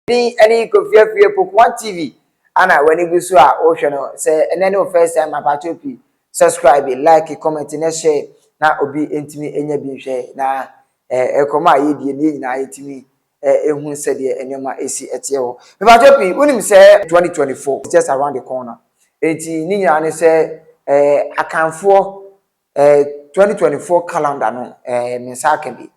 Any Kofi Poku TV. Ana when you so a ocean say and then first time my patropi subscribe, like, comment, and share. Na obi entimi enya bi hwe na ekoma yedie ni nyina etimi ehun se de enema esi etie ho. Me patropi unim say 2024 just around the corner. Enti ni nyina ne say akanfo 2024 calendar no me saka bi.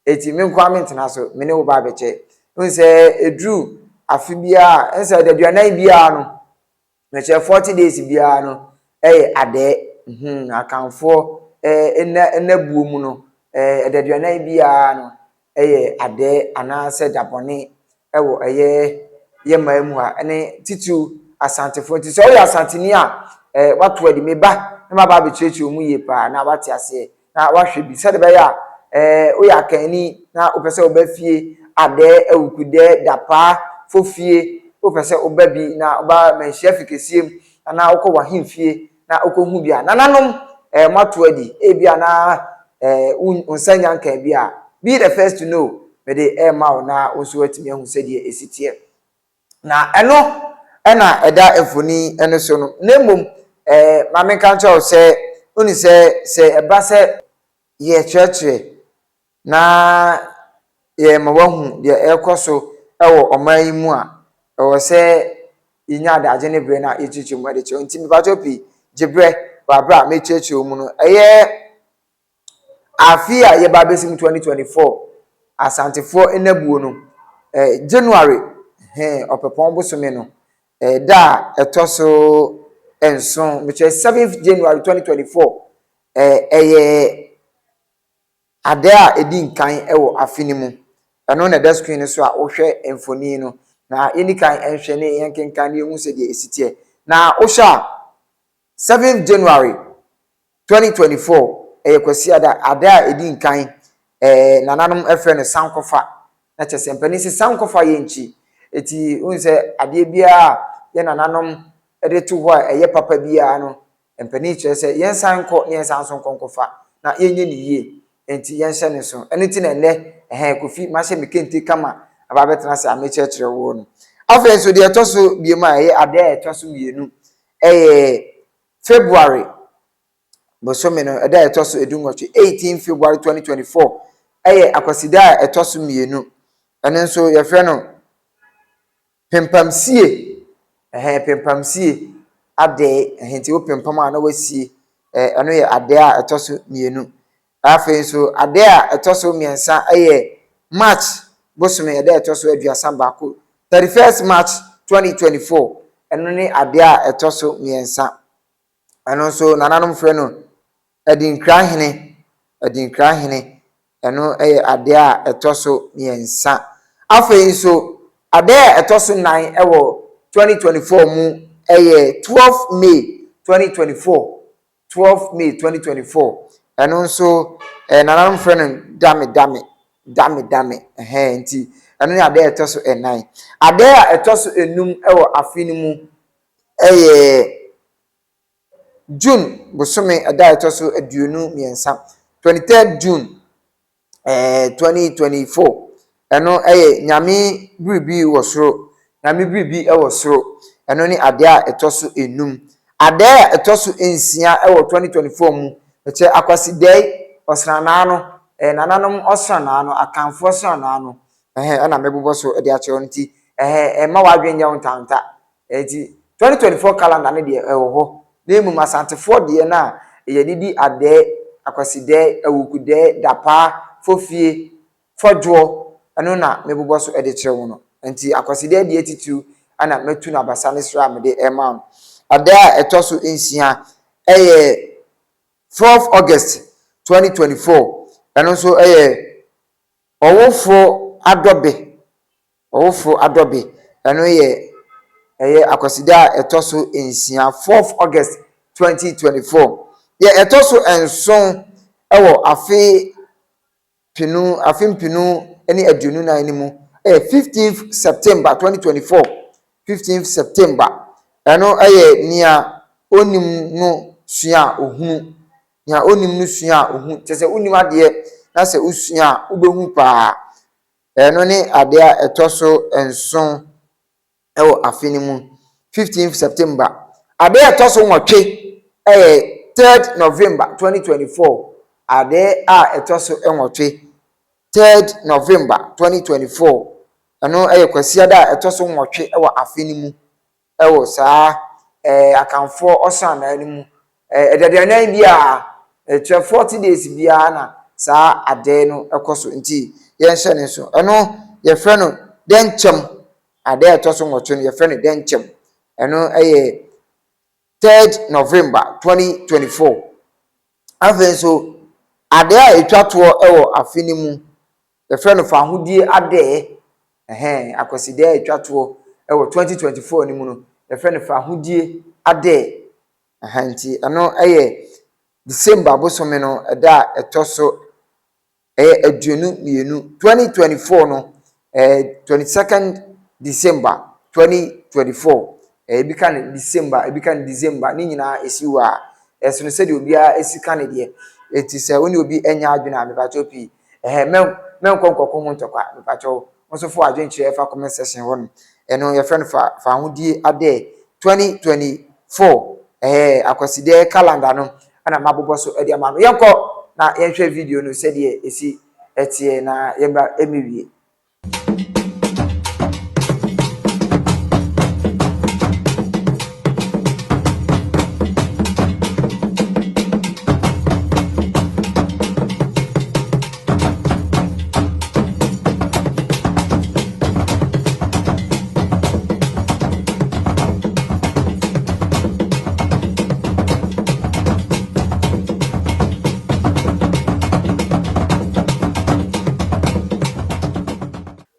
Enti me nkwa mentena so me ne wo ba beche. Un say edru afibia ense de duanan bia no me che 40 days bia no ade akanfo ena buomu no de duanan bia no ade ana se japone ewo ye maimu a ene titu asantefo ti so ya asanteni a wato adi me ba na ba be cheche omu ye pa na wate ase na wahwe bi se de be ya oya kani na opese obafie ade ewukude dapa fofie opese obabi na oba manhia fikesiem na okọ wahemfie na okohu bia nananom mato adi ebia na unsanya nkan bia be the first to know me de ma na oso atimi ahu sedie esitie na eno na eda efoni eno so no nemom ma menka ncho se oni se eba se ye church na ye mawahu de ekoso ewo oman mu a ewo se inya da agene bre na echichi mu de che nti me patropi jebre babra me cheche mu no afia ye ba besim 2024 asantefo enabuo no January opepon bosome no da etoso enson me che 7th January 2024 ade a edi nkan ewo afini mu eno na da screen so a wohwe emfoni no na enikan enhwe ne yenkenkan ne hu se de esitie na osha 7th January 2024 Akwasidae ade a edi nkan nananom efre ne sankofa na chese mpani se sankofa ye nchi eti unse ade bia ye nananom ede to ho a papa bia no mpani chese yen sanko ne yen sanso konkofa na yenye ni yie enti yenhye ne so eniti na ne kofi ma hye mekenti kama aba betena se amechechire wo no afen so de etoso biema ade etoso mienu February bosome no ade etoso edunwoche 18 February 2024 Akwasidae etoso mienu ene nso ye frɛ no pempamsie pempamsie ade enti wo pempam a na wasie eno ye ade a etoso mienu afen so ade a etoso miensa March bosome ade etoso aduasa baako 31st March 2024 eno ni ade a etoso miensa eno so nananom frɛ no adinkrahene eno ade a etoso miensa afen so ade a etoso 9 ewo 2024 mu 12 May 2024 12 May 2024 eno so nananom frɛ no dame nti eno ni ade a etoso 9 ade a etoso enum ewo afini mu June bosome ade a etoso aduonu miensa 23rd June 2024 eno nyame bribi wo soro nyame bribi ewo soro eno ni ade a etoso enum ade a etoso ensia ewo 2024 mu eche Akwasidae osrana no nananom osrana no akanfo osrana no ana mebobo so de ache onti ma wadwenya ontanta enti 2024 calendar ne de ewo ho nemu asantefo de na ye didi ade Akwasidae awukudae dapa fofie fodwo eno na mebobo so de kire wo no enti Akwasidae de etitu ana metu na basa ne sra me de ema ade a etoso ensia 4th August 2024 eno so owofo adobe eno Akwasidae etoso ensia 4th August 2024 ye etoso enson ewo afimpinu eni aduonu na animu 15th September 2024 15th September eno nia onim no sua ohunu nia onim no sua ohun tese onim ade na se usua ubehu pa eno ne ade a etoso enson ewo afeni mu 15th September. Ade a etoso nwotwe 3rd November 2024. Ade a etoso enwotwe 3rd November 2024. Eno Akwasidae a etoso nwotwe ewo afeni mu ewo saa akanfo osana animu ededena bia 40 days bia na saa ade no ekoso nti yen hye ne so eno ye frɛ no denchem. Ade etoso nwotwe no ye frɛ no denchem. Eno 3rd November 2024. Aven so ade a etwato ewo afeni mu ye frɛ no fa hodie ade Akwasidae etwato ewo 2024 ni mu no ye frɛ no fa hodie ade nti eno December bosome no eda etoso aduonu mienu 2024 no 22nd December 2024 ebi kan December ebi kan December ni nyina esiwa eso no se de obi a esika ne de eti se woni obi enya adwena me bacho pi men konkoko ho ntokwa me bacho nso fo adwenkyere fa comment section won eno ye friend fa hodie ade 2024 Akwasidae calendar no ana mabobo so edi amano yenko na yenhwe video no se de esi etie na yemba emiwie.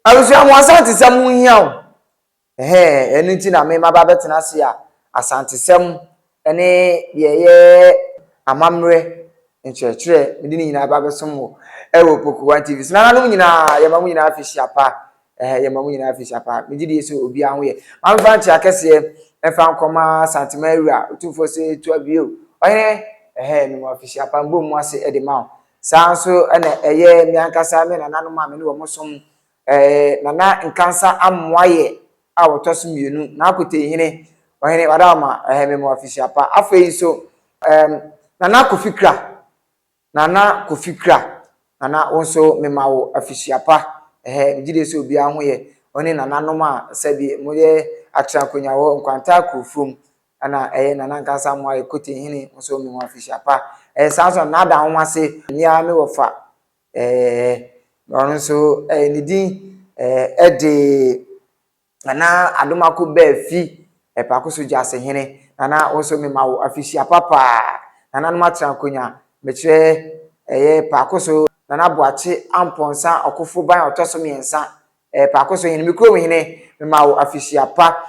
Alusia mo asantesem nhia o enu ti na me maba betena se a asantesem ene ye amamre nkyerɛkyerɛ mede ni nyina ba besom wo ewo Poku TV na nanom nyina ye mamu nyina afihyiapa ye mamu nyina afihyiapa me gidi so obi aho ye mamfa ntia kese emfa nkoma asantema awura otumfuo se tu abio ɔhene me mo afihyiapa mbom mu ase ede ma sanso ene eye mi ankasa me na nanom a me ne wo mosom nana nkansa amwaye a wotoso mienu na Akotehene ohene wadama me mo afihyiapa afei so nana kofikra nana wonso me mawo afihyiapa migide so obi aho ye oni nana noma sabi moye atrankonyawo nkwanta krofom ana nana nkansa amwaye Akotehene wonso me mo afihyiapa sanso na da ho ase nia me wofa so nidin ede nana adomako bafi epakoso Asantehene nana wonso me mawo afihyiapa pa nana no matrankonya me kire pakoso nana boache amponsa okofo ban otoso miensa pakoso hene me kuro hene me mawo afihyiapa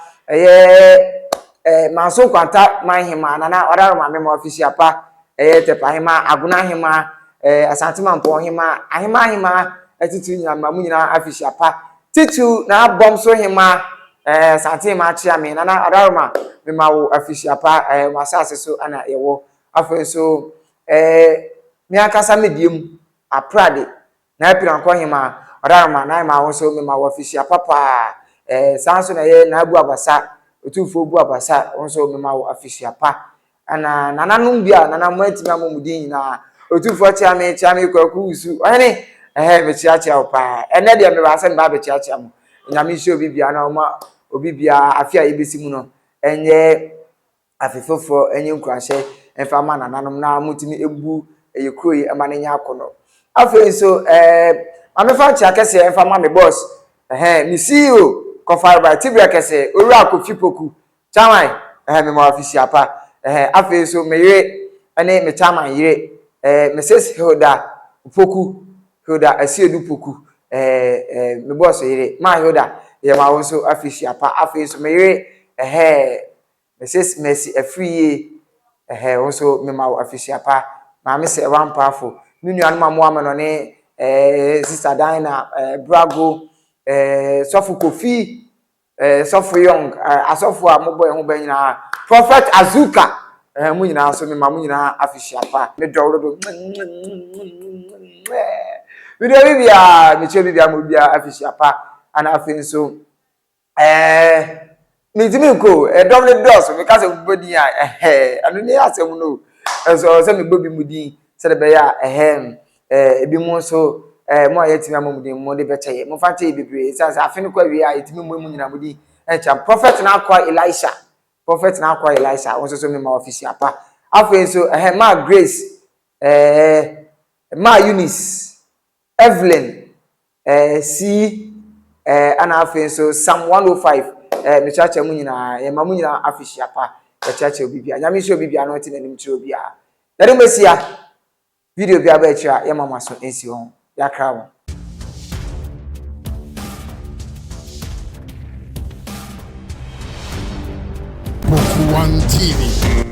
manso kwanta manhima nana odaroma me mawo afihyiapa tepa hima aguna hima asantema mpo hima ahima etitu nyama mu nyina afihyiapa titu na abom so hima Asantehene achia me nana odaroma me mawo afihyiapa masase so ana yewo afo so mi akasa mediem aprade na apiranko hima odaroma na ma wonso me mawo afihyiapa pa sanso na ye na abu abasa otumfuo bu abasa wonso me mawo afihyiapa ana nananum bia nanam antimi amomudin na otumfuo chia me kwaku usu ohene me chia pa ene de me ba se ba be chia mo nyame hye obi bia na oma obi bia afia yebesi mu no enye afefofo enye nkurahye emfa ma nananum na mutimi ebu eyekroyi emanenya akono afei so amefa chia kese emfa ma me boss mi CEO kofar by tibia kese owura Kofi Poku chairman me ma afihyiapa afei so me yire ene me chairman yire Mrs Hilda Poku Hilda Asiedu Poku me boss yire ma Hilda ye ma wonso afihyiapa afei so me yire Mrs Mercy Afriye wonso me ma afihyiapa ma me se one powerful mi nuanu ma mo amano ne sister Dina Brago Sofu Kofi Sofu Young Asofu a mobo ho ba nyina Prophet Azuka mu nyina so me ma mu nyina afihyiapa me dɔwrodo Video bibia me che bibia mo bia afishia pa ana afin so me timi ko dom le dos me ka se bodi a anu ne asem no so se me bobi mudi se de be ya ebi mo so mo ayetimi amomudi mo de beteye mo fante bebre se afin kwa wi a yetimi mo mu nyina mudi cha prophet na akwa Elisha won so me ma official pa afin so ma Grace ma Eunice Evelyn C ana afin so Psalm 105 me chacha mu nyina ye ma mu nyina official pa ye chacha obi bia nyame hye obi bia no te nanim chi obi a dare mesia video bia ba chira ye mama so ensi ho ya kra wo Poku TV.